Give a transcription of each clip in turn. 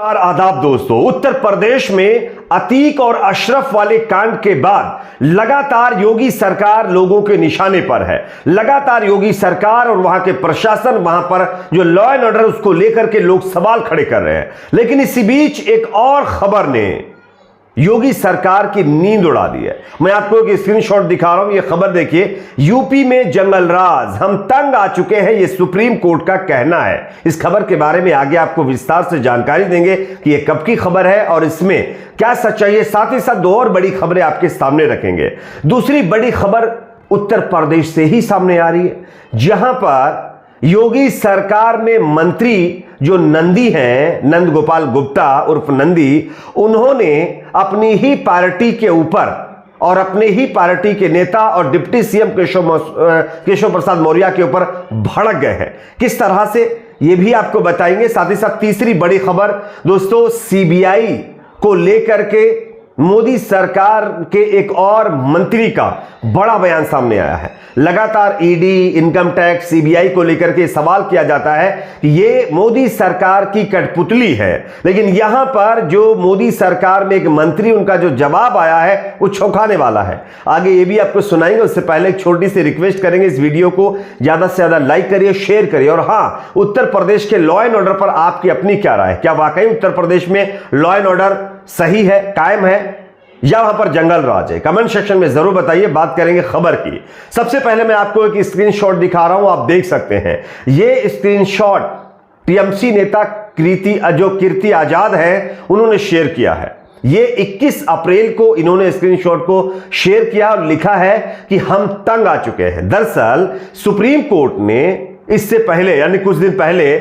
आदाब दोस्तों, उत्तर प्रदेश में अतीक और अशरफ वाले कांड के बाद लगातार योगी सरकार लोगों के निशाने पर है। लगातार योगी सरकार और वहां के प्रशासन, वहां पर जो लॉ एंड ऑर्डर उसको लेकर के लोग सवाल खड़े कर रहे हैं। लेकिन इसी बीच एक और खबर ने योगी सरकार की नींद उड़ा दी है। मैं आपको एक स्क्रीनशॉट दिखा रहा हूं, ये खबर देखिए। यूपी में जंगल राज, हम तंग आ चुके हैं, ये सुप्रीम कोर्ट का कहना है। इस खबर के बारे में आगे आपको विस्तार से जानकारी देंगे कि ये कब की खबर है और इसमें क्या सच्चाई है। साथ ही साथ दो और बड़ी खबरें आपके सामने रखेंगे। दूसरी बड़ी खबर उत्तर प्रदेश से ही सामने आ रही है, जहां पर योगी सरकार में मंत्री जो नंदी हैं, नंद गोपाल गुप्ता उर्फ नंदी, उन्होंने अपनी ही पार्टी के ऊपर और अपने ही पार्टी के नेता और डिप्टी सीएम केशव प्रसाद मौर्य के ऊपर भड़क गए हैं। किस तरह से, यह भी आपको बताएंगे। साथ ही साथ तीसरी बड़ी खबर दोस्तों, सीबीआई को लेकर के मोदी सरकार के एक और मंत्री का बड़ा बयान सामने आया है। लगातार ईडी, इनकम टैक्स, सीबीआई को लेकर के सवाल किया जाता है कि ये मोदी सरकार की कठपुतली है। लेकिन यहां पर जो मोदी सरकार में एक मंत्री, उनका जो जवाब आया है वो चौंकाने वाला है। आगे ये भी आपको सुनाएंगे। उससे पहले एक छोटी सी रिक्वेस्ट करेंगे, इस वीडियो को ज्यादा से ज्यादा लाइक करिए, शेयर करिए। और हाँ, उत्तर प्रदेश के लॉ एंड ऑर्डर पर आपकी अपनी क्या राय है? क्या वाकई उत्तर प्रदेश में लॉ एंड ऑर्डर सही है, कायम है, या वहां पर जंगल राज है? कमेंट सेक्शन में जरूर बताइए। बात करेंगे खबर की। सबसे पहले मैं आपको एक स्क्रीनशॉट दिखा रहा हूं, आप देख सकते हैं। यह स्क्रीनशॉट टीएमसी नेता कीर्ति आजाद है, उन्होंने शेयर किया है। ये 21 अप्रैल को इन्होंने स्क्रीनशॉट को शेयर किया और लिखा है कि हम तंग आ चुके हैं। दरअसल सुप्रीम कोर्ट ने इससे पहले, यानी कुछ दिन पहले,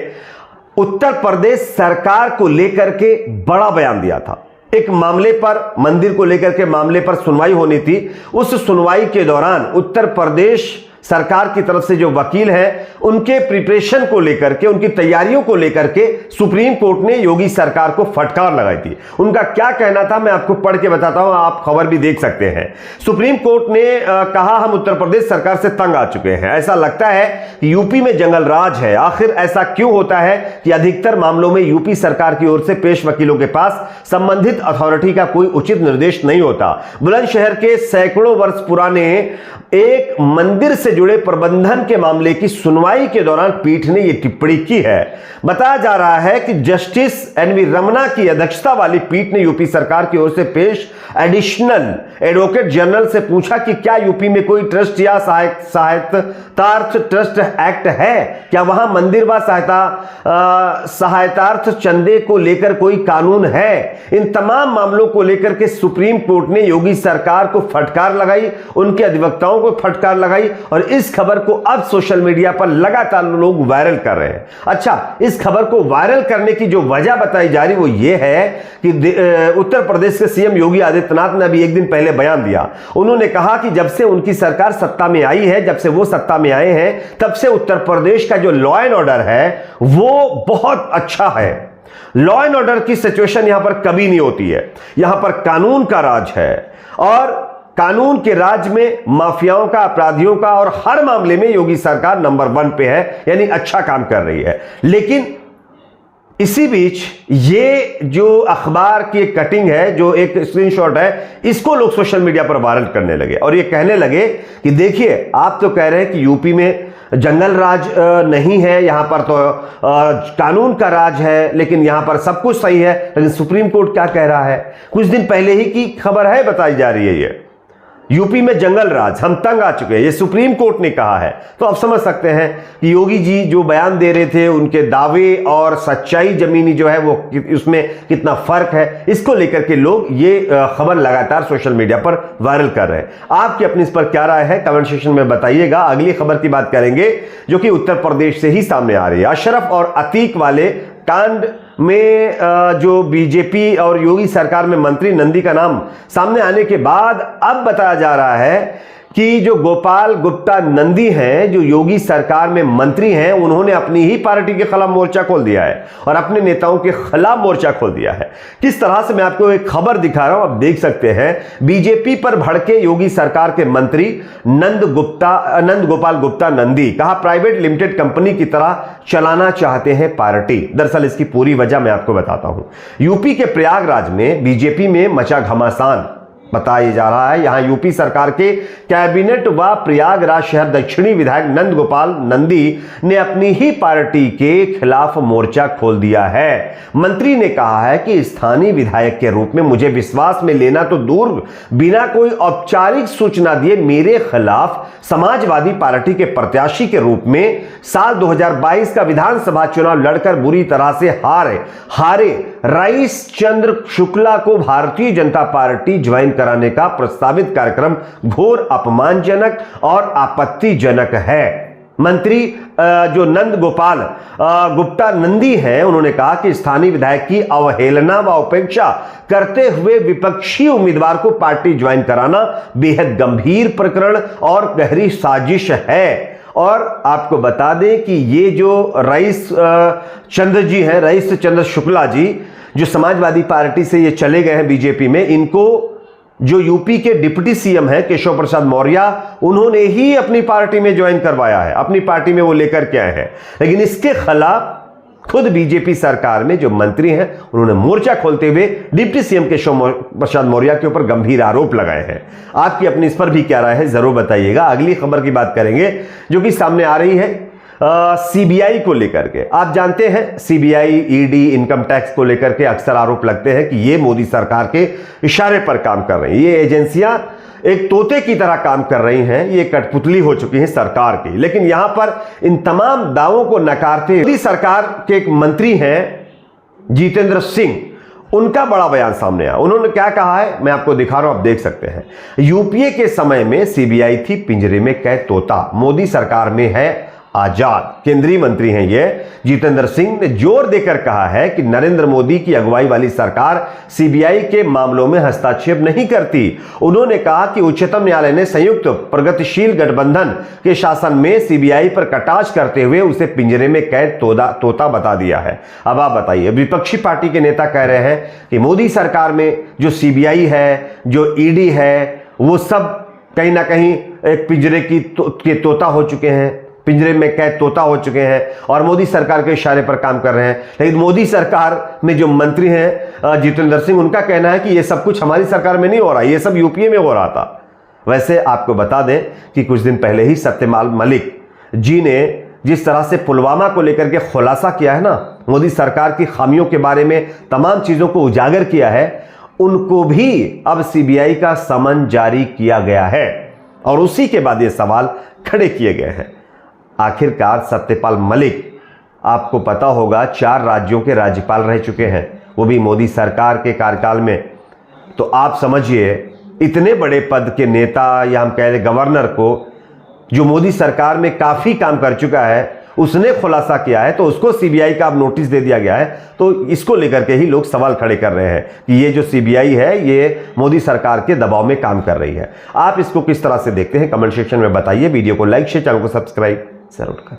उत्तर प्रदेश सरकार को लेकर के बड़ा बयान दिया था। एक मामले पर, मंदिर को लेकर के मामले पर सुनवाई होनी थी। उस सुनवाई के दौरान उत्तर प्रदेश सरकार की तरफ से जो वकील हैं, उनके प्रिपरेशन को लेकर के, उनकी तैयारियों को लेकर के सुप्रीम कोर्ट ने योगी सरकार को फटकार लगाई थी। उनका क्या कहना था मैं आपको पढ़ के बताता हूं, आप खबर भी देख सकते हैं। सुप्रीम कोर्ट ने कहा, हम उत्तर प्रदेश सरकार से तंग आ चुके हैं। ऐसा लगता है कि यूपी में जंगल राज है। आखिर ऐसा क्यों होता है कि अधिकतर मामलों में यूपी सरकार की ओर से पेश वकीलों के पास संबंधित अथॉरिटी का कोई उचित निर्देश नहीं होता। बुलंदशहर के सैकड़ों वर्ष पुराने एक मंदिर से जुड़े प्रबंधन के मामले की सुनवाई के दौरान पीठ ने यह टिप्पणी की है। बताया जा रहा है कि जस्टिस एनवी रमना की अध्यक्षता वाली पीठ ने यूपी सरकार की ओर से पेश एडिशनल एडवोकेट जनरल से पूछा कि क्या यूपी में कोई ट्रस्ट या सहायतार्थ ट्रस्ट एक्ट है? क्या वहां मंदिर व सहायतार्थ चंदे को लेकर कोई कानून है? इन तमाम मामलों को लेकर के सुप्रीम कोर्ट ने योगी सरकार को फटकार लगाई, उनके अधिवक्ताओं को फटकार लगाई और इस खबर को अब सोशल मीडिया पर लगातार लोग वायरल कर रहे हैं। अच्छा, इस खबर को वायरल करने की जो वजह बताई जा रही वो ये है कि उत्तर प्रदेश के सीएम योगी आदित्यनाथ ने अभी एक दिन पहले बयान दिया। उन्होंने कहा कि जब से उनकी सरकार सत्ता में आई है, जब से वो सत्ता में आए हैं, तब से उत्तर प्रदेश का जो लॉ एंड ऑर्डर है वो बहुत अच्छा है। लॉ एंड ऑर्डर की सिचुएशन यहां पर कभी नहीं होती है। यहां पर कानून का राज है और कानून के राज में माफियाओं का, अपराधियों का, और हर मामले में योगी सरकार नंबर 1 पे है, यानी अच्छा काम कर रही है। लेकिन इसी बीच ये जो अखबार की कटिंग है, जो एक स्क्रीनशॉट है, इसको लोग सोशल मीडिया पर वायरल करने लगे और ये कहने लगे कि देखिए, आप तो कह रहे हैं कि यूपी में जंगल राज नहीं है, यहां पर तो कानून का राज है, लेकिन यहां पर सब कुछ सही है। लेकिन सुप्रीम कोर्ट क्या कह रहा है? कुछ दिन पहले ही की खबर है, बताई जा रही है ये यूपी में जंगल राज, हम तंग आ चुके हैं, ये सुप्रीम कोर्ट ने कहा है। तो आप समझ सकते हैं कि योगी जी जो बयान दे रहे थे, उनके दावे और सच्चाई जमीनी जो है वो उसमें कितना फर्क है, इसको लेकर के लोग ये खबर लगातार सोशल मीडिया पर वायरल कर रहे हैं। आपकी अपनी इस पर क्या राय है? कमेंट सेक्शन में बताइएगा। अगली खबर की बात करेंगे जो कि उत्तर प्रदेश से ही सामने आ रही है। अशरफ और अतीक वाले कांड में जो बीजेपी और योगी सरकार में मंत्री नंदी का नाम सामने आने के बाद अब बताया जा रहा है कि जो गोपाल गुप्ता नंदी हैं, जो योगी सरकार में मंत्री हैं, उन्होंने अपनी ही पार्टी के खिलाफ मोर्चा खोल दिया है और अपने नेताओं के खिलाफ मोर्चा खोल दिया है। किस तरह से मैं आपको एक खबर दिखा रहा हूं, आप देख सकते हैं। बीजेपी पर भड़के योगी सरकार के मंत्री नंद गोपाल गुप्ता नंदी, कहा प्राइवेट लिमिटेड कंपनी की तरह चलाना चाहते हैं पार्टी। दरअसल इसकी पूरी वजह मैं आपको बताता हूं। यूपी के प्रयागराज में बीजेपी में मचा घमासान बताया जा रहा है। यहां यूपी सरकार के कैबिनेट व प्रयागराज शहर दक्षिणी विधायक नंद गोपाल नंदी ने अपनी ही पार्टी के खिलाफ मोर्चा खोल दिया है। मंत्री ने कहा है कि स्थानीय विधायक के रूप में मुझे विश्वास में लेना तो दूर, बिना कोई औपचारिक सूचना दिए मेरे खिलाफ समाजवादी पार्टी के प्रत्याशी के रूप में साल 2022 का विधानसभा चुनाव लड़कर बुरी तरह से हारे रईस चंद्र शुक्ला को भारतीय जनता पार्टी ज्वाइन कराने का प्रस्तावित कार्यक्रम घोर अपमानजनक और आपत्तिजनक है। मंत्री जो नंद गोपाल गुप्ता नंदी हैं, उन्होंने कहा कि स्थानीय विधायक की अवहेलना व उपेक्षा करते हुए विपक्षी उम्मीदवार को पार्टी ज्वाइन कराना बेहद गंभीर प्रकरण और गहरी साजिश है। और आपको बता दें कि ये जो रईस चंद्र जी हैं, रईस चंद्र शुक्ला जी, जो समाजवादी पार्टी से ये चले गए हैं बीजेपी में, इनको जो यूपी के डिप्टी सीएम हैं केशव प्रसाद मौर्य, उन्होंने ही अपनी पार्टी में ज्वाइन करवाया है, अपनी पार्टी में वो लेकर के आए हैं। लेकिन इसके खिलाफ खुद बीजेपी सरकार में जो मंत्री हैं, उन्होंने मोर्चा खोलते हुए डिप्टी सीएम केशव प्रसाद मौर्य के ऊपर गंभीर आरोप लगाए हैं। आपकी अपनी इस पर भी क्या राय है, जरूर बताइएगा। अगली खबर की बात करेंगे जो कि सामने आ रही है सीबीआई को लेकर के। आप जानते हैं सीबीआई, ईडी, इनकम टैक्स को लेकर के अक्सर आरोप लगते हैं कि ये मोदी सरकार के इशारे पर काम कर रही हैं। ये एजेंसियां एक तोते की तरह काम कर रही हैं, ये कठपुतली हो चुकी हैं सरकार की। लेकिन यहां पर इन तमाम दावों को नकारते मोदी सरकार के एक मंत्री हैं जितेंद्र सिंह, उनका बड़ा बयान सामने आया। उन्होंने क्या कहा है, मैं आपको दिखा रहा हूं, आप देख सकते हैं। यूपीए के समय में सीबीआई थी पिंजरे में कैद तोता, मोदी सरकार में है आजाद। केंद्रीय मंत्री हैं ये जितेंद्र सिंह ने जोर देकर कहा है कि नरेंद्र मोदी की अगुवाई वाली सरकार सीबीआई के मामलों में हस्तक्षेप नहीं करती। उन्होंने कहा कि उच्चतम न्यायालय ने संयुक्त प्रगतिशील गठबंधन के शासन में सीबीआई पर कटाक्ष करते हुए उसे पिंजरे में कैद तोता बता दिया है। अब आप बताइए, विपक्षी पार्टी के नेता कह रहे हैं कि मोदी सरकार में जो सीबीआई है, जो ईडी है, वो सब कहीं ना कहीं एक पिंजरे के तोता हो चुके हैं, पिंजरे में कैद तोता हो चुके हैं और मोदी सरकार के इशारे पर काम कर रहे हैं। लेकिन मोदी सरकार में जो मंत्री हैं जितेंद्र सिंह, उनका कहना है कि ये सब कुछ हमारी सरकार में नहीं हो रहा, ये सब यूपीए में हो रहा था। वैसे आपको बता दें कि कुछ दिन पहले ही सत्यपाल मलिक जी ने जिस तरह से पुलवामा को लेकर के खुलासा किया है ना, मोदी सरकार की खामियों के बारे में तमाम चीजों को उजागर किया है, उनको भी अब सीबीआई का समन जारी किया गया है और उसी के बाद ये सवाल खड़े किए गए हैं। आखिरकार सत्यपाल मलिक, आपको पता होगा, 4 राज्यों के राज्यपाल रह चुके हैं, वो भी मोदी सरकार के कार्यकाल में। तो आप समझिए, इतने बड़े पद के नेता या हम कह लें गवर्नर को, जो मोदी सरकार में काफी काम कर चुका है, उसने खुलासा किया है, तो उसको सीबीआई का अब नोटिस दे दिया गया है। तो इसको लेकर के ही लोग सवाल खड़े कर रहे हैं कि ये जो सीबीआई है, ये मोदी सरकार के दबाव में काम कर रही है। आप इसको किस तरह से देखते हैं, कमेंट सेक्शन में बताइए। वीडियो को लाइक शेयर, चैनल को सब्सक्राइब जरूर करें।